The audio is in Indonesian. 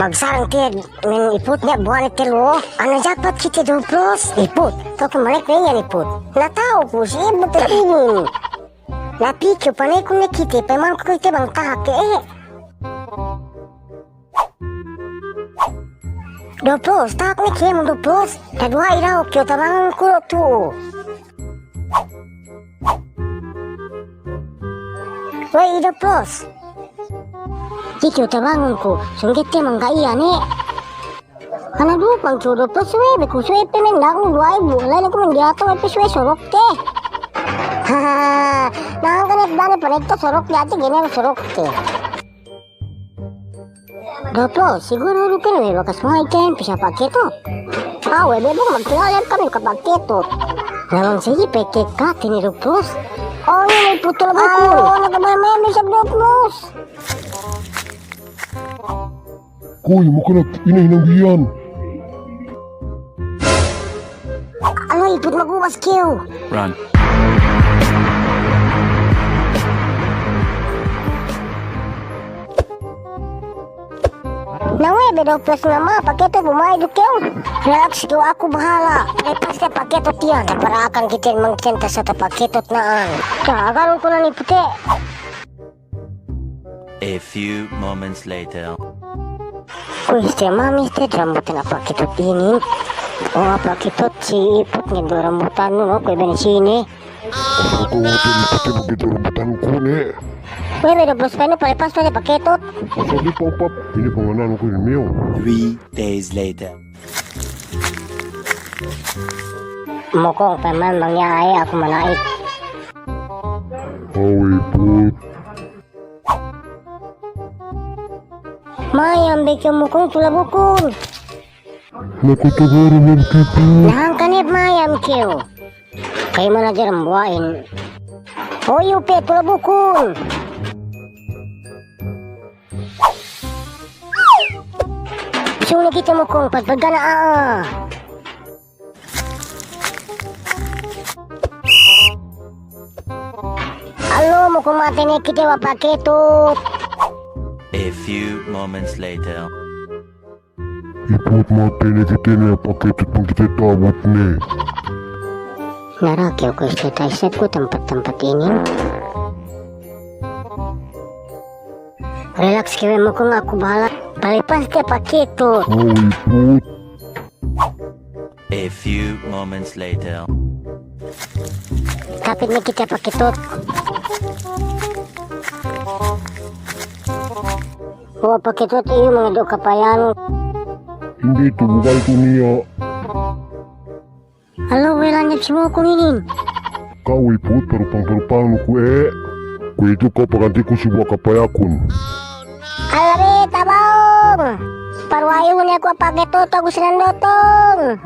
Magsarang tid min iput niya buwan ni tilo. Ano jackpot kita duplos? Iput. To kumalik na yan iput. Natao ko siya butinin. Napikyo panay kung nakita pa man ko ito bang tahake eh. Duplos, tahak ni kaya mo duplos. Kadwa iraw kyo tabangan ko to. Wai duplos. Kikyo tabangan ko, sunggit niya manggaiya ni. Hanadupang chudo pa suwe, beku suwe pemen lakong duway bulay na kumandiato ay pisuwe sorok te. Hahaha, nakangganit ba na panito sorok yati gini sorok te. Doplo, siguro rukin may bakas mga iten pisa paketo. Awe, bebong magtingalan kami kapaketo. Namang sige peke ka, tiniruplos. Oh, may putol ba ko? Oh, nagabamay sa Doplos. Koy, makalat, inahinanggiyan. Ano, iput magubas kiyo. Run. Nawe, Doplos nga ma, paketo bumayad kiyo. Relax kiyo, ako bahala. Ay pasti paketot yan. Para akan kita mangkenta sa paketot naan. Kagaroon ko na ni puti. A few moments later. Uy, siya mami, rambutan na paketot ini. O paketot si ipot nga do rambutan no, kuya ba ni sini? Ako natin pati magdarabutan ko ni. Uy, may Doplos pa no, palipas pa ni paketot. Sabi pa pap, ini pangalan ko yung miyo. 3 days later. Mukong pa man mangyay ako manait. Awi put. Mayam, bekyo mukong tulabukon. Nakutagaro ng kita. Nahang kanip mayam kiyo. Kayo manager ang buhain. O yupe, tulabukon. Sunog kita mukong patpagana Alo mo kumate ni kita wa paketot. A few moments later. Ipot mati ni kita na paketot pang kita tabot ni. Narakyaw ko isip ko tempat-tempat ini. Relax kayo mo kung ako bahala. Palipas ka paketot. Awi put. A few moments later. Kapit na kita paketot. O paketot iyo mga do kapayan. Hindi ito bukal ko niya. Halo, wala niya si mo kuminin. Kawi put, parupang-parupang ko eh. Kung ito ka paganti ko si Wakapayakon. Alari, tabong! Parwayo mo niya ko paketot, ako sinandotong.